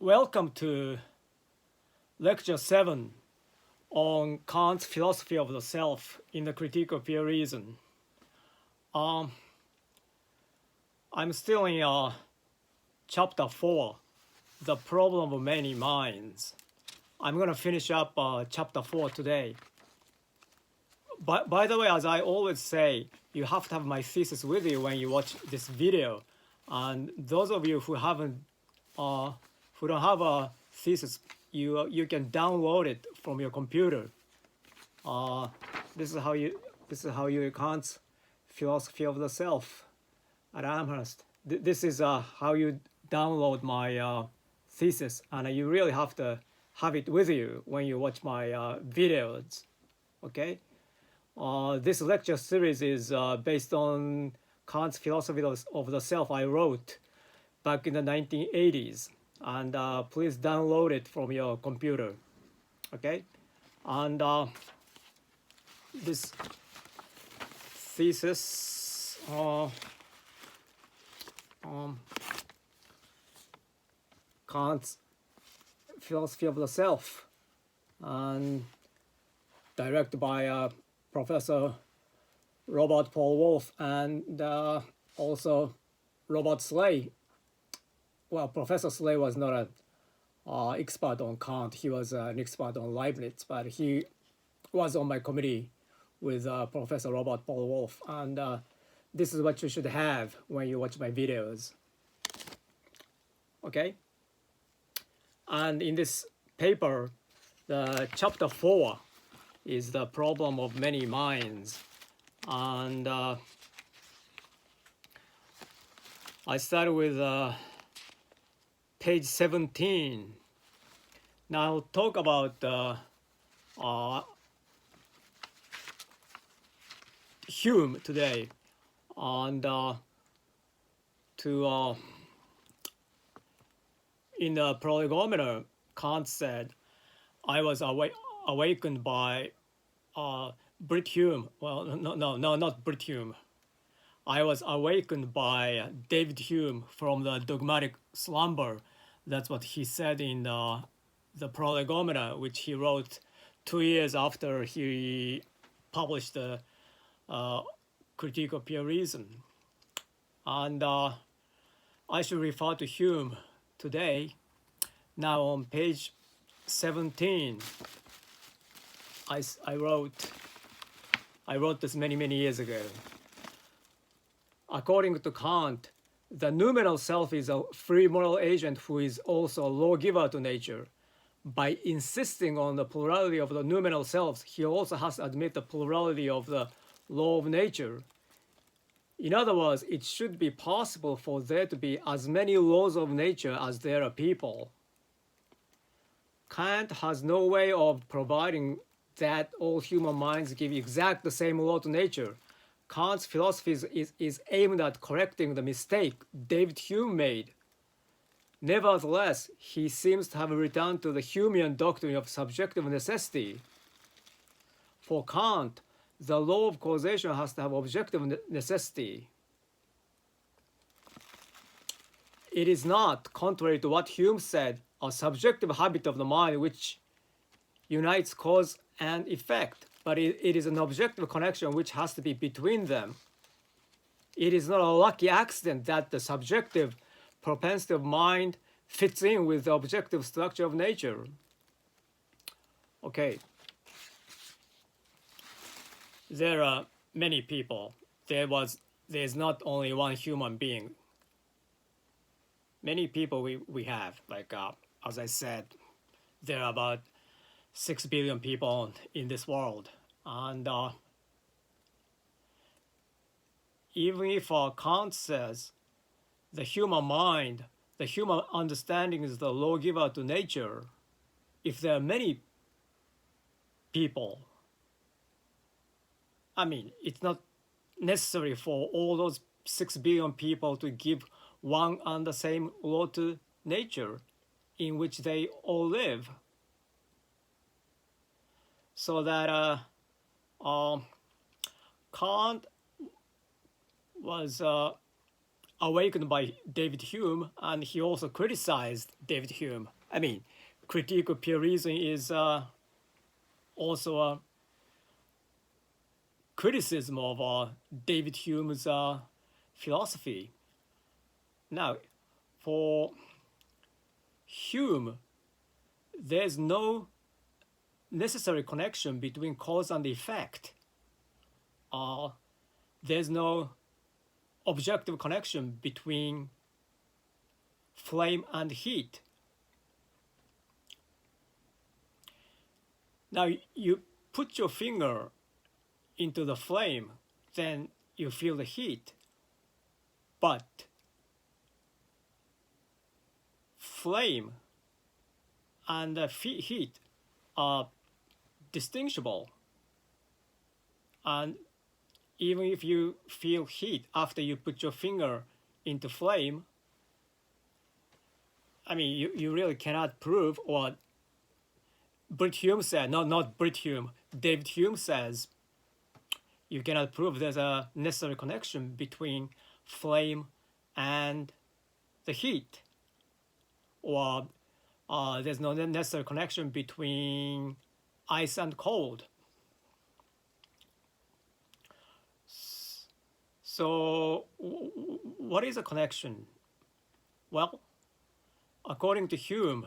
Welcome to Lecture 7 on Kant's philosophy of the self in the critique of pure reason. I'm still in Chapter 4, the problem of many minds. I'm going to finish up Chapter 4 today. By the way, as I always say, you have to have my thesis with you when you watch this video. And those of you who don't have a thesis, you can download it from your computer. This is how you Kant's philosophy of the self at Amherst. This is how you download my thesis, and you really have to have it with you when you watch my videos. Okay. This lecture series is based on Kant's philosophy of the self I wrote back in the 1980s. And please download it from your computer. Okay? And this thesis Kant's philosophy of the self, and directed by Professor Robert Paul Wolff and also Robert Slay. Well, Professor Slay was not an expert on Kant. He was an expert on Leibniz, but he was on my committee with Professor Robert Paul Wolff. And this is what you should have when you watch my videos. Okay? And in this paper, the chapter 4 is the problem of many minds. And I started with page 17. Now I'll talk about Hume today. And in the prolegomena, Kant said, I was awakened by Brit Hume. Well, no, not Brit Hume. I was awakened by David Hume from the dogmatic slumber. That's what he said in the prolegomena, which he wrote 2 years after he published the Critique of Pure Reason. And I should refer to Hume today. Now on page 17, I wrote this many years ago. According to Kant, the noumenal self is a free moral agent who is also a lawgiver to nature. By insisting on the plurality of the noumenal selves, he also has to admit the plurality of the law of nature. In other words, it should be possible for there to be as many laws of nature as there are people. Kant has no way of providing that all human minds give exact the same law to nature. Kant's philosophy is aimed at correcting the mistake David Hume made. Nevertheless, he seems to have returned to the Humean doctrine of subjective necessity. For Kant, the law of causation has to have objective necessity. It is not, contrary to what Hume said, a subjective habit of the mind which unites cause and effect, but it is an objective connection which has to be between them. It is not a lucky accident that the subjective propensity of mind fits in with the objective structure of nature. Okay. There are many people. There's not only one human being. Many people we have, like as I said, there are about 6 billion people in this world. And even if Kant says the human mind, the human understanding is the lawgiver to nature, if there are many people, I mean, it's not necessary for all those 6 billion people to give one and the same law to nature in which they all live. So that Kant was awakened by David Hume, and he also criticized David Hume. I mean, critical pure reason is also a criticism of David Hume's philosophy. Now, for Hume, there's no necessary connection between cause and effect. There's no objective connection between flame and heat. Now, you put your finger into the flame, then you feel the heat. But flame and heat are distinguishable. And even if you feel heat after you put your finger into flame, I mean, you really cannot prove what Britt Hume said, not Britt Hume, David Hume says, you cannot prove there's a necessary connection between flame and the heat. Or there's no necessary connection between ice and cold. So what is a connection? Well, according to Hume,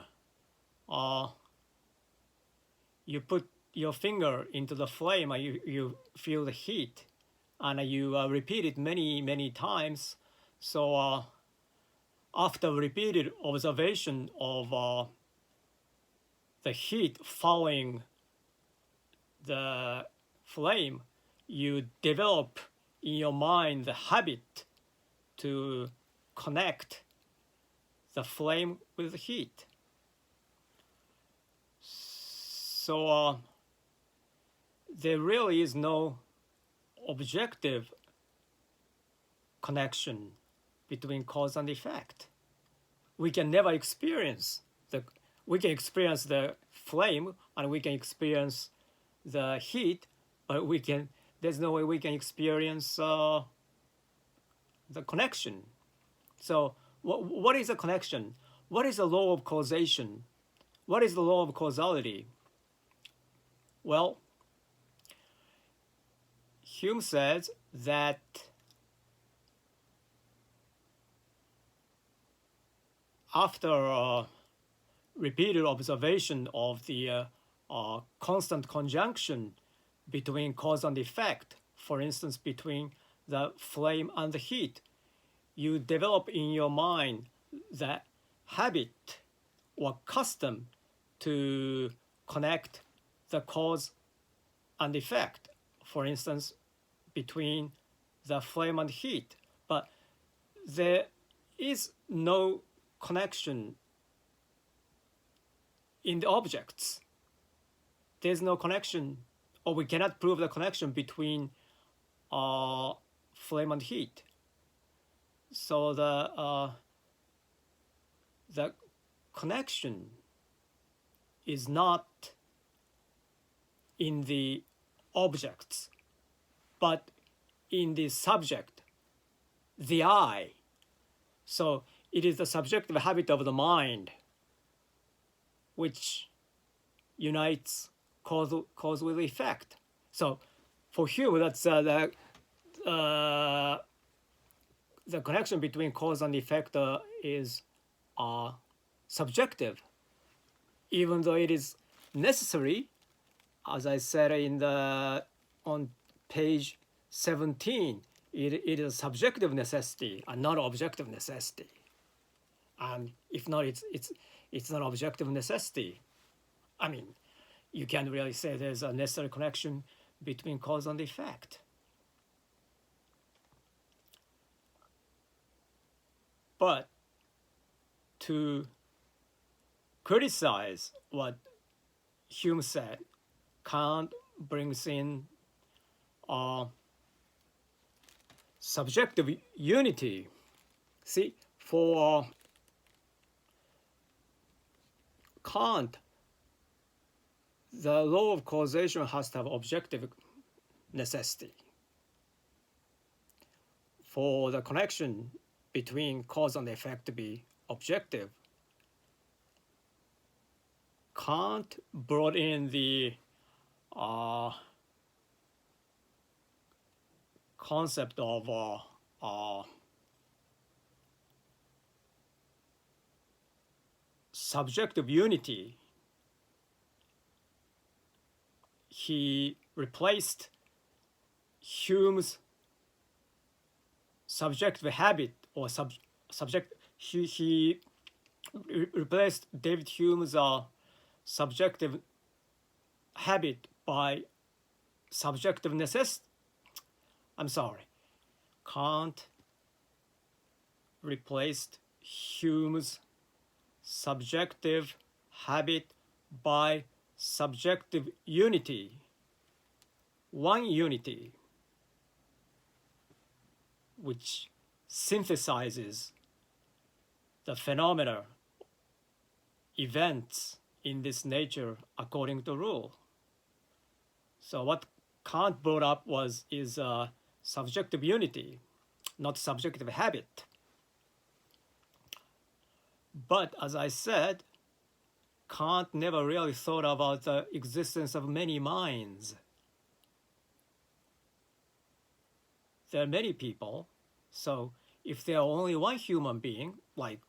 you put your finger into the flame and you feel the heat, and you repeat it many times. So after repeated observation of the heat following the flame, you develop in your mind the habit to connect the flame with the heat. So there really is no objective connection between cause and effect. We can never experience we can experience the flame and we can experience the heat, but there's no way we can experience the connection. So what is a connection? What is the law of causation? What is the law of causality? Well, Hume says that after repeated observation of the constant conjunction between cause and effect, for instance, between the flame and the heat, you develop in your mind the habit or custom to connect the cause and effect, for instance, between the flame and heat. But there is no connection in the objects. There's no connection, or we cannot prove the connection between flame and heat. So the connection is not in the objects, but in the subject, the I. So it is the subjective habit of the mind which unites cause with effect. So for Hume, that's the connection between cause and effect is subjective, even though it is necessary, as I said on page 17, it is a subjective necessity and not objective necessity. And if not, it's not objective necessity. I mean, you can't really say there's a necessary connection between cause and effect. But to criticize what Hume said, Kant brings in subjective unity. See, for Kant, the law of causation has to have objective necessity. For the connection between cause and effect be objective, Kant brought in the concept of subjective unity. He replaced Hume's subjective habit or subject. He replaced David Hume's subjective habit by subjective necessity. I'm sorry. Kant replaced Hume's subjective habit by subjective unity, one unity, which synthesizes the phenomena, events in this nature according to rule. So what Kant brought up is subjective unity, not subjective habit. But as I said, Kant never really thought about the existence of many minds. There are many people, so if there are only one human being, like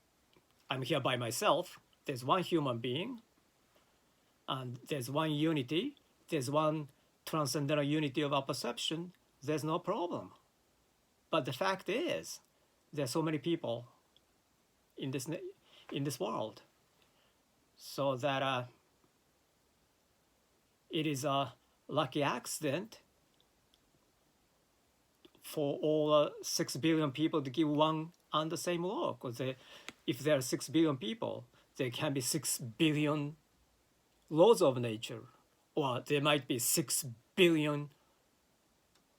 I'm here by myself, there's one human being, and there's one unity, there's one transcendental unity of our perception, there's no problem. But the fact is, there are so many people in this world, so that it is a lucky accident for all 6 billion people to give one and the same law. Because if there are 6 billion people, there can be 6 billion laws of nature, or there might be 6 billion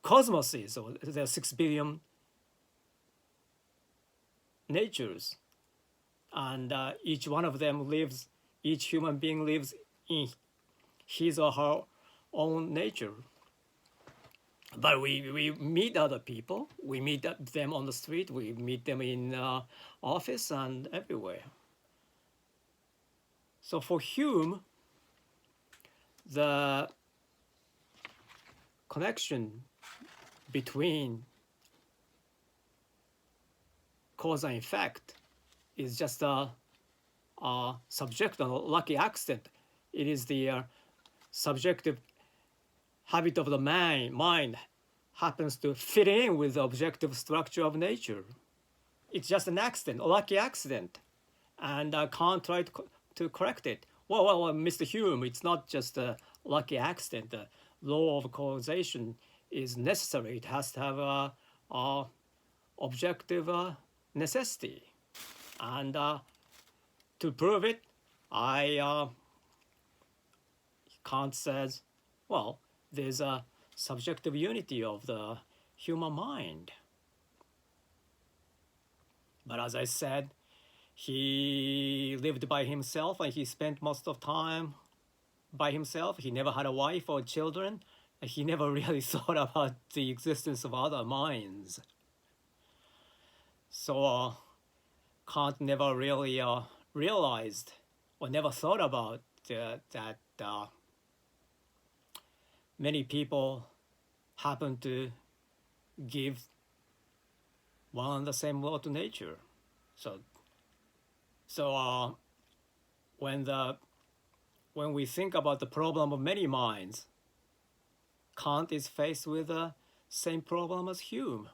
cosmoses, or there are 6 billion natures, and each one of them lives, each human being lives in his or her own nature. But we meet other people, we meet them on the street, we meet them in office and everywhere. So for Hume, the connection between cause and effect is just a subjective, lucky accident. It is the subjective habit of the mind happens to fit in with the objective structure of nature. It's just an accident, a lucky accident, and Kant tried to correct it. Well, Mr. Hume, it's not just a lucky accident. The law of causation is necessary. It has to have a objective necessity, and to prove it, Kant says, well, there's a subjective unity of the human mind. But as I said, he lived by himself and he spent most of time by himself. He never had a wife or children. And he never really thought about the existence of other minds. So Kant never really realized or never thought about that many people happen to give one and the same law to nature. So when we think about the problem of many minds, Kant is faced with the same problem as Hume.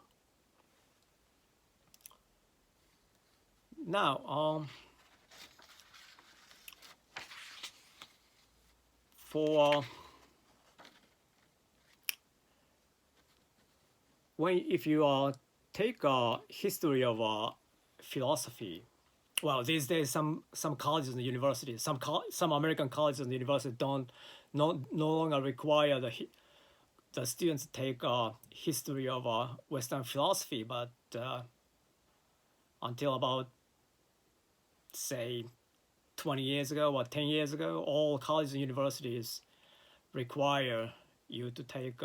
Now, if you take a history of philosophy, well, these days some colleges and universities, some American colleges and universities no longer require the students to take a history of Western philosophy, but until about, say, 20 years ago or 10 years ago, all colleges and universities require you to take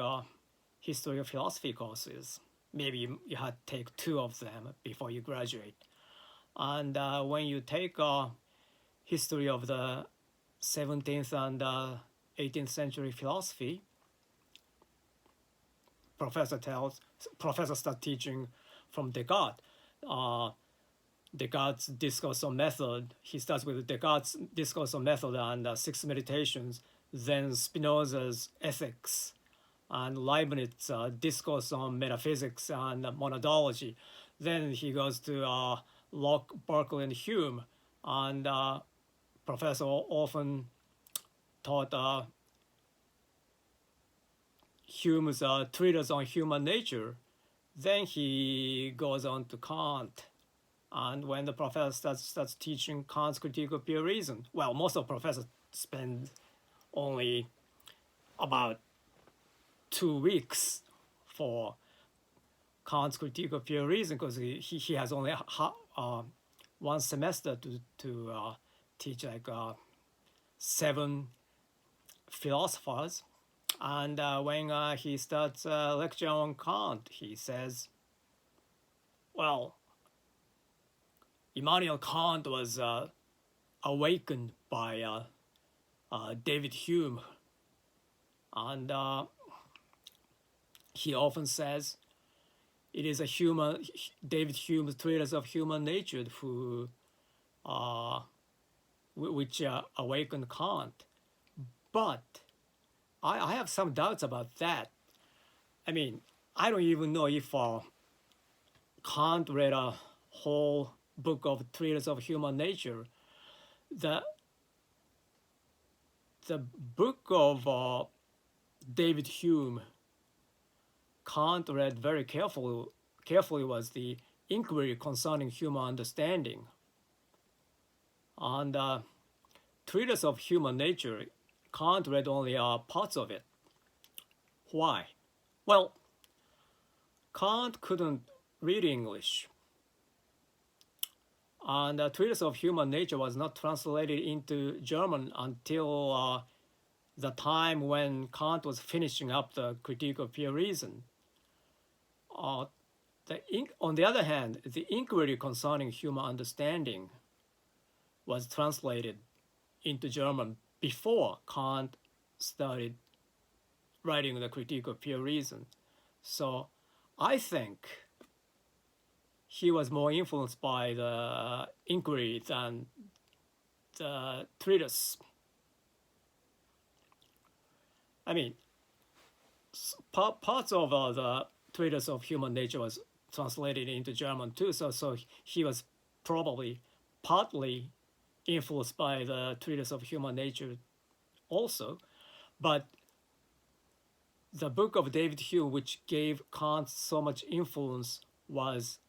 history of philosophy courses. maybe you had to take 2 of them before you graduate. And when you take history of the 17th and 18th century philosophy, professor starts teaching from Descartes. Descartes' discourse on method. He starts with Descartes' discourse on method and 6 meditations, then Spinoza's ethics, and Leibniz' discourse on metaphysics and monadology. Then he goes to Locke, Berkeley, and Hume, and professor often taught Hume's treatise on human nature. Then he goes on to Kant. And when the professor starts teaching Kant's critique of pure reason, well, most of the professors spend only about 2 weeks for Kant's critique of pure reason, because he has only 1 semester to teach like 7 philosophers. And when he starts lecturing on Kant, he says, well, Immanuel Kant was awakened by David Hume, and he often says it is David Hume's treatise of human nature which awakened Kant. But I have some doubts about that. I mean, I don't even know if Kant read a whole book of treatise of human nature. The book of David Hume, Kant read very carefully was the Inquiry Concerning Human Understanding. And treatise of human nature, Kant read only parts of it. Why? Well, Kant couldn't read English. And the treatise of human nature was not translated into German until the time when Kant was finishing up the Critique of Pure Reason. On the other hand, the Inquiry Concerning Human Understanding was translated into German before Kant started writing the Critique of Pure Reason. So I think he was more influenced by the inquiry than the treatise. I mean, parts of the treatise of human nature was translated into German too, so he was probably partly influenced by the treatise of human nature also. But the book of David Hume, which gave Kant so much influence, was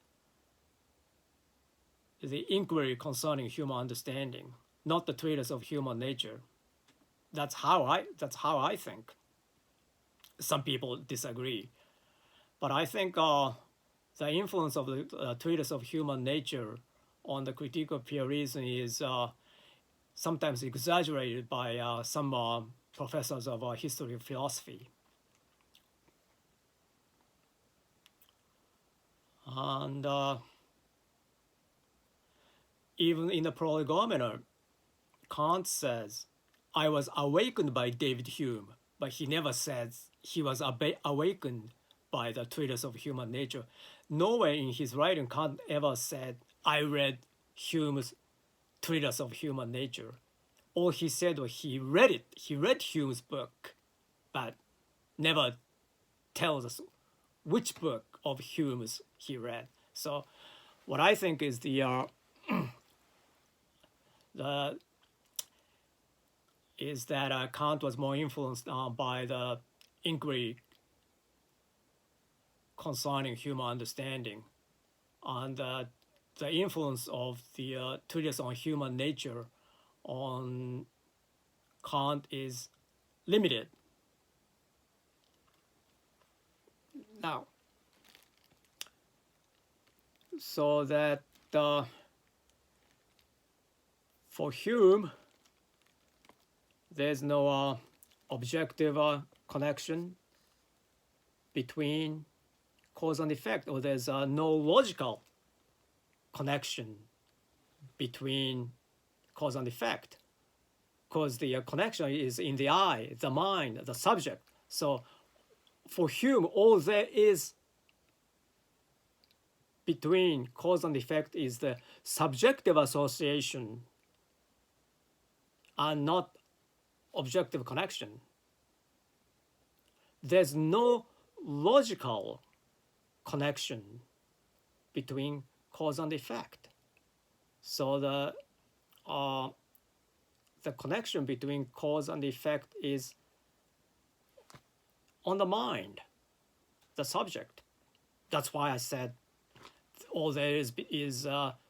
the Inquiry Concerning Human Understanding, not the treatise of human nature. That's how I think. Some people disagree, but I think the influence of the treatise of human nature on the Critique of Pure Reason is sometimes exaggerated by some professors of history of philosophy. And even in the Prolegomena, Kant says, I was awakened by David Hume, but he never says he was awakened by the treatise of human nature. Nowhere in his writing Kant ever said, I read Hume's treatise of human nature. All he said was he read it. He read Hume's book, but never tells us which book of Hume's he read. So what I think is is that Kant was more influenced by the inquiry concerning human understanding, and the influence of the treatise on human nature on Kant is limited. Now, so that for Hume, there's no objective connection between cause and effect, or there's no logical connection between cause and effect, because the connection is in the I, the mind, the subject. So for Hume, all there is between cause and effect is the subjective association and not objective connection. There's no logical connection between cause and effect. So the connection between cause and effect is on the mind, the subject. That's why I said all there is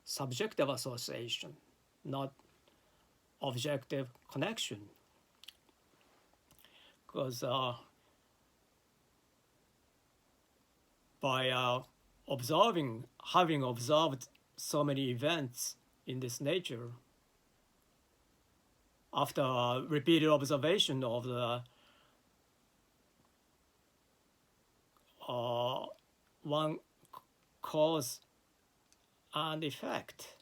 subjective association, not objective connection. Because by having observed so many events in this nature, after repeated observation of the one cause and effect,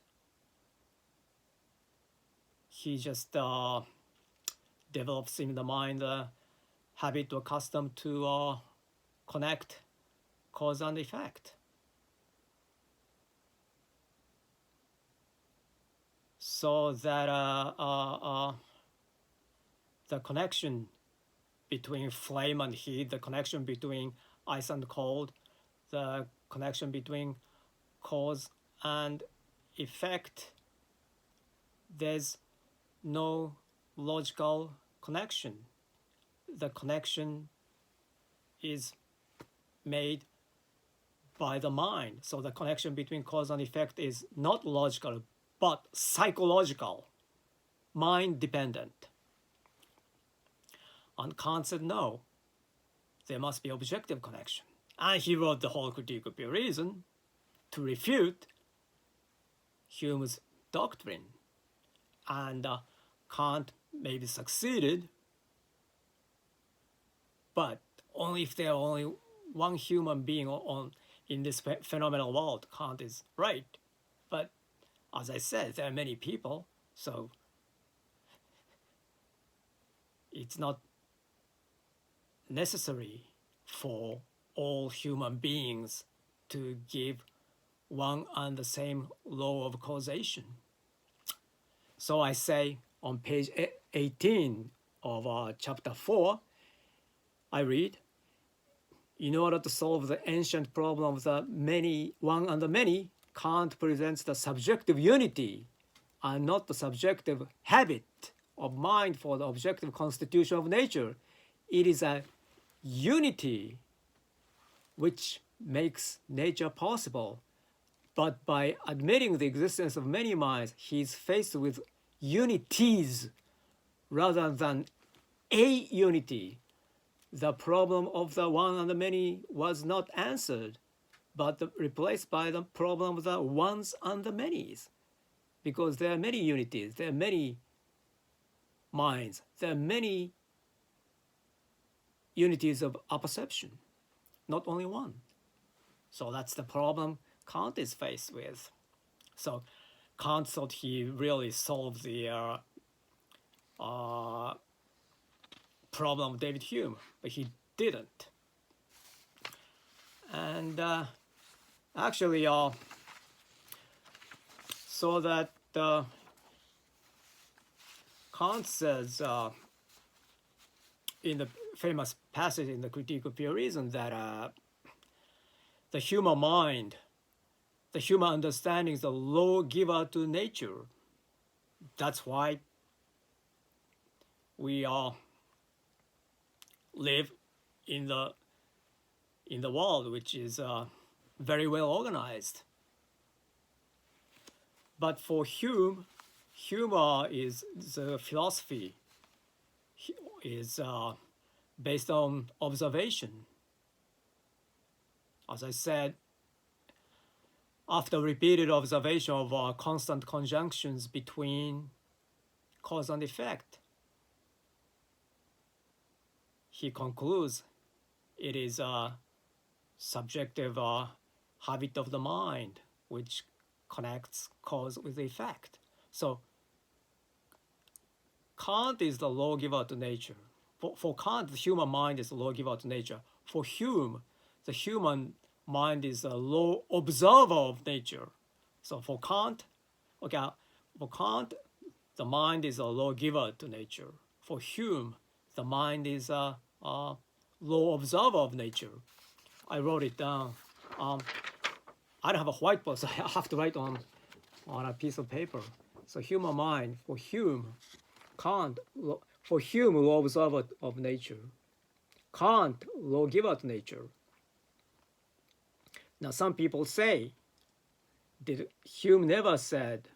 he just develops in the mind the habit or custom to connect cause and effect. So that the connection between flame and heat, the connection between ice and cold, the connection between cause and effect, there's no logical connection. The connection is made by the mind. So the connection between cause and effect is not logical, but psychological, mind-dependent. And Kant said, no, there must be objective connection. And he wrote the whole Critique of Pure Reason to refute Hume's doctrine. And Kant maybe succeeded, but only if there are only one human being in this phenomenal world, Kant is right. But as I said, there are many people, so it's not necessary for all human beings to give one and the same law of causation. So I say on page 18 of chapter 4, I read, in order to solve the ancient problem of the many, one and the many, Kant presents the subjective unity and not the subjective habit of mind for the objective constitution of nature. It is a unity which makes nature possible. But by admitting the existence of many minds, he is faced with unities rather than a unity. The problem of the one and the many was not answered, but replaced by the problem of the ones and the manys. Because there are many unities, there are many minds, there are many unities of apperception, not only one. So that's the problem Kant is faced with. So Kant thought he really solved the problem of David Hume, but he didn't. And actually, so that Kant says in the famous passage in the Critique of Pure Reason that the human mind, the human understanding is the lawgiver to nature. That's why we live in the world, which is very well organized. But for Hume, is the philosophy is based on observation. As I said, after repeated observation of constant conjunctions between cause and effect, he concludes it is subjective habit of the mind, which connects cause with effect. So Kant is the lawgiver to nature. For Kant, the human mind is the lawgiver to nature. For Hume, the human mind is the law observer of nature. So for Kant, the mind is a lawgiver to nature. For Hume, the mind is a law observer of nature. I wrote it down. I don't have a whiteboard, so I have to write on a piece of paper. So human mind, for Hume, for Hume, law observer of nature. Kant, lawgiver to nature. Now some people say, did Hume never said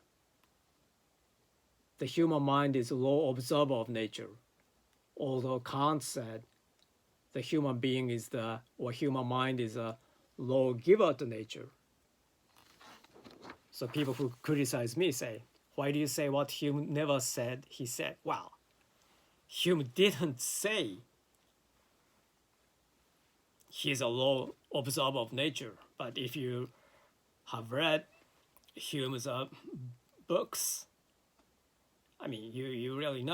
the human mind is a law observer of nature, although Kant said the human being is human mind is a lawgiver to nature. So people who criticize me say, why do you say what Hume never said he said? Well, Hume didn't say he's a law observer of nature, but if you have read Hume's books, I mean, you really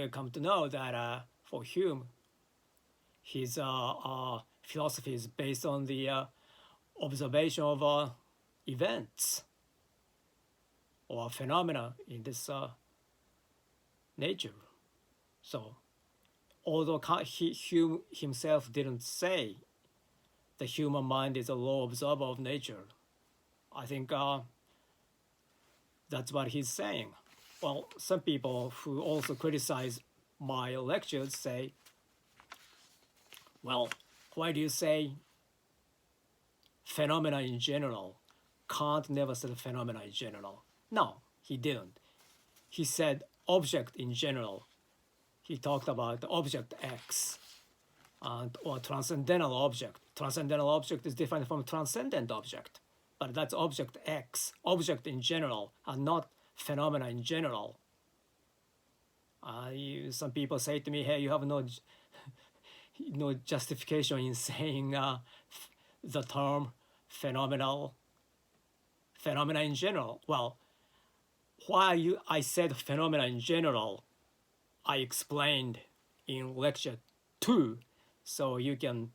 come to know that for Hume, his philosophy is based on the observation of events or phenomena in this nature. So, although Hume himself didn't say the human mind is a law observer of nature, I think that's what he's saying. Well, some people who also criticize my lectures say, well, why do you say phenomena in general? Kant never said phenomena in general. No, he didn't. He said object in general. He talked about the object X or transcendental object. Transcendental object is different from transcendent object, but that's object X, object in general, and not phenomena in general. Some people say to me, hey, you have no justification in saying the term phenomena in general. Well, why I said phenomena in general, I explained in lecture 2, so you can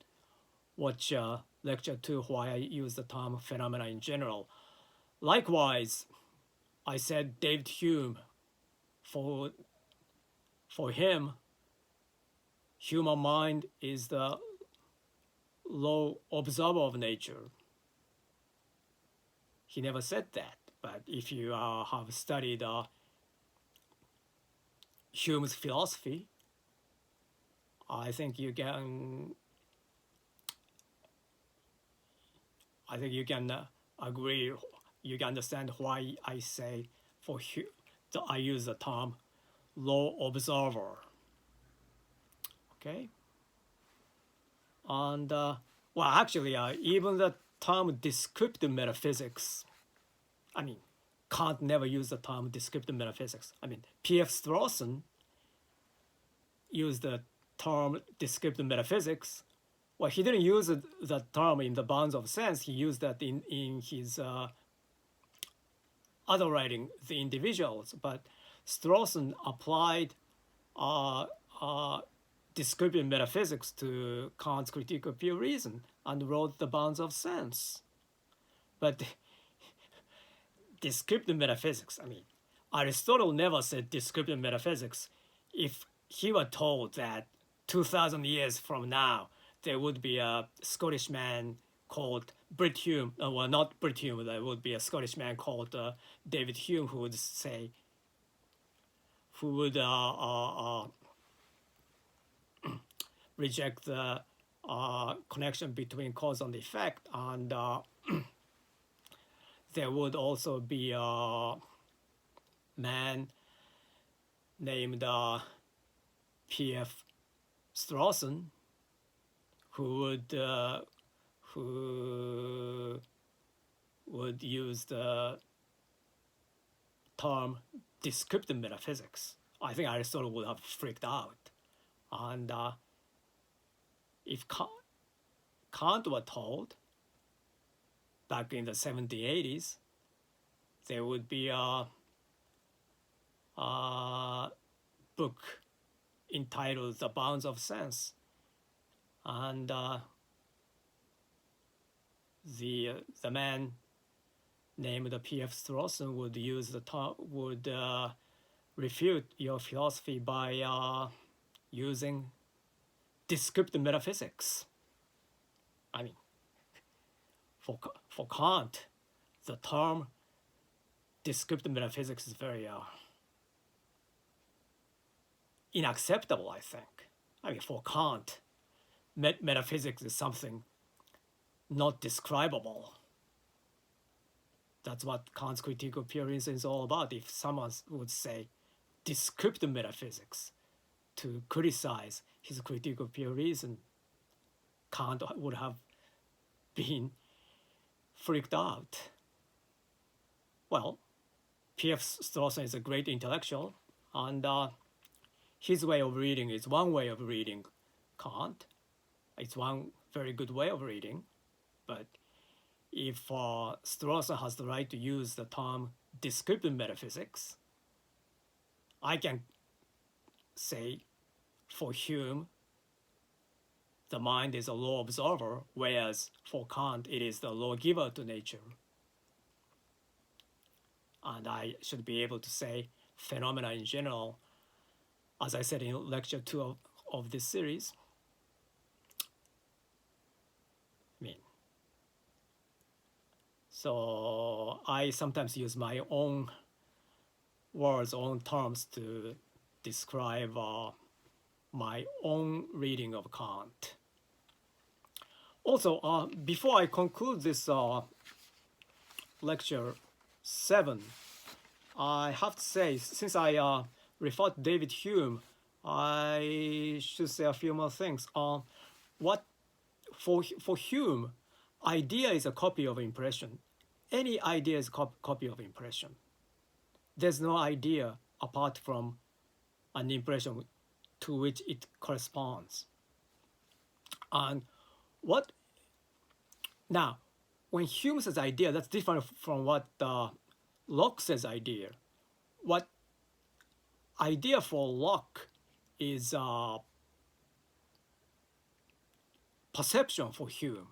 watch lecture 2 why I use the term phenomena in general. Likewise, I said David Hume, for him, human mind is the law observer of nature. He never said that, but if you have studied Hume's philosophy, I think you can agree, you can understand why I say I use the term law observer. Okay? And, well, actually, even the term descriptive metaphysics, I mean, Kant never used the term descriptive metaphysics. I mean, P.F. Strawson used the term descriptive metaphysics. Well, he didn't use the term in the bounds of sense. He used that in his other writing, The Individuals. But Strawson applied descriptive metaphysics to Kant's critique of pure reason and wrote The Bounds of Sense. But descriptive metaphysics, I mean, Aristotle never said descriptive metaphysics. If he were told that 2,000 years from now, there would be a Scottish man called Brit Hume, well, not Brit Hume, there would be a Scottish man called David Hume who would reject the connection between cause and effect, and there would also be a man named P.F. Strawson who would use the term descriptive metaphysics. I think Aristotle would have freaked out. And if Kant was told back in the 70s, 80s, there would be a book entitled The Bounds of Sense. And the man named P.F. Strawson would use the term, would refute your philosophy by using descriptive metaphysics. I mean, for Kant, the term descriptive metaphysics is very unacceptable, I think. I mean, for Kant, metaphysics is something not describable. That's what Kant's critique of pure reason is all about. If someone would say descriptive metaphysics to criticize his critique of pure reason, Kant would have been freaked out. Well, P.F. Strawson is a great intellectual, and his way of reading is one way of reading Kant. It's one very good way of reading, but if Strawson has the right to use the term descriptive metaphysics, I can say for Hume, the mind is a law observer, whereas for Kant, it is the lawgiver to nature. And I should be able to say phenomena in general, as I said in lecture 2 of this series. I mean, so I sometimes use my own words, own terms to describe my own reading of Kant. Also, before I conclude this lecture 7, I have to say, since I referred to David Hume, I should say a few more things. What for Hume, idea is a copy of impression. Any idea is a copy of impression. There's no idea apart from an impression to which it corresponds. And now, when Hume says idea, that's different from what Locke says idea. What idea for Locke is perception for Hume.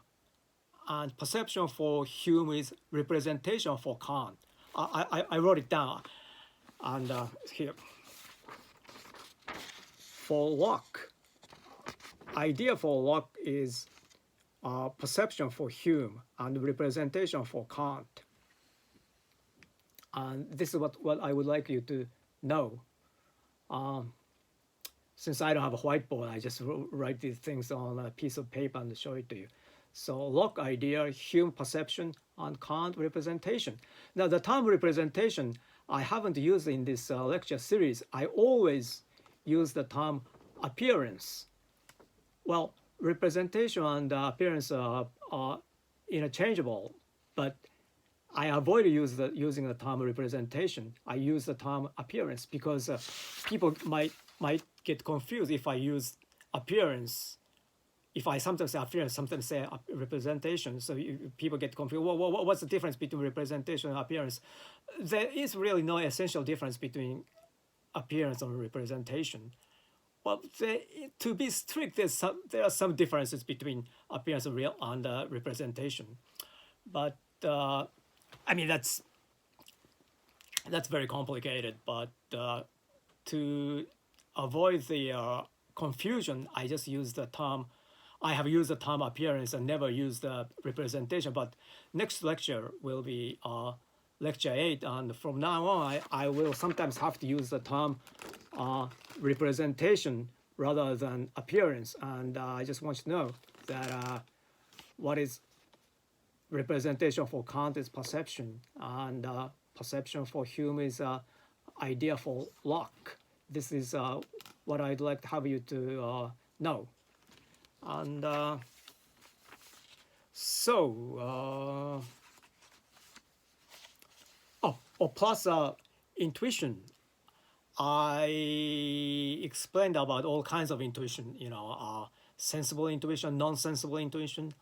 And perception for Hume is representation for Kant. I wrote it down. And here. For Locke, idea for Locke is perception for Hume and representation for Kant. And this is what I would like you to know. Since I don't have a whiteboard, I just write these things on a piece of paper and show it to you. So Locke idea, Hume perception, and Kant representation. Now the term representation, I haven't used in this lecture series. I always use the term appearance. Well, representation and appearance are interchangeable, but I avoid using the term representation. I use the term appearance because people might get confused if I use appearance. If I sometimes say appearance, sometimes say representation, so people get confused. Well, what's the difference between representation and appearance? There is really no essential difference between appearance and representation. Well, to be strict, there are some differences between appearance and representation, but I mean that's very complicated. But to avoid the confusion, I just use the term. I have used the term appearance and never used the representation. But next lecture will be lecture 8, and from now on, I will sometimes have to use the term representation rather than appearance. And I just want you to know that what is representation for Kant is perception, and perception for Hume is idea for Locke. This is what I'd like to have you to know. And plus intuition. I explained about all kinds of intuition, sensible intuition, non-sensible intuition,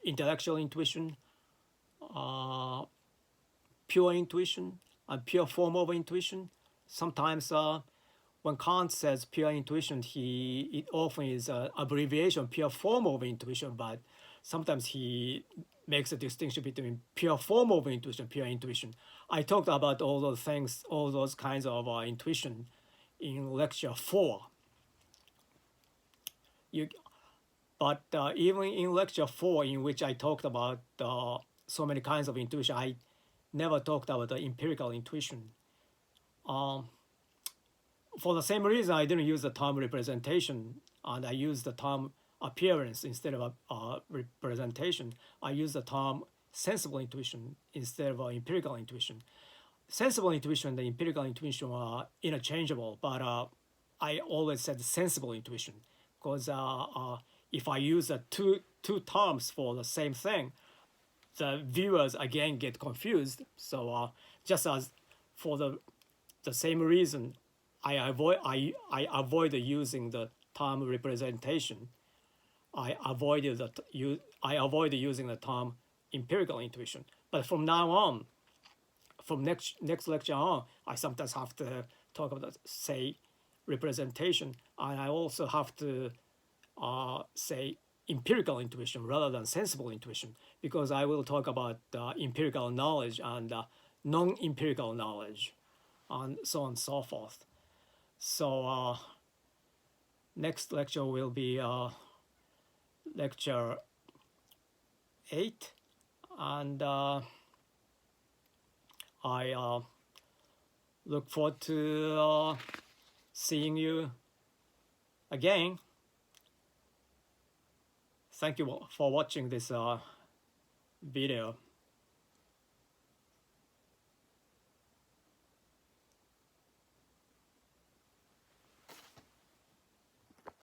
intellectual intuition, pure intuition, and pure form of intuition. Sometimes when Kant says pure intuition, it often is an abbreviation, pure form of intuition, but sometimes he makes a distinction between pure form of intuition, pure intuition. I talked about all those things, all those kinds of intuition in lecture 4. But even in lecture 4, in which I talked about so many kinds of intuition, I never talked about the empirical intuition. For the same reason, I didn't use the term representation, and I used the term appearance instead of representation. I used the term sensible intuition instead of empirical intuition. Sensible intuition and empirical intuition are interchangeable, but I always said sensible intuition because if I use the two terms for the same thing, the viewers again get confused. So just as for the same reason, I avoid using the term representation. I avoid using the term empirical intuition. But from now on, from next lecture on, I sometimes have to talk about, say, representation, and I also have to say empirical intuition rather than sensible intuition, because I will talk about empirical knowledge and non-empirical knowledge, and so on and so forth. So next lecture will be lecture 8, and I look forward to seeing you again. Thank you for watching this video.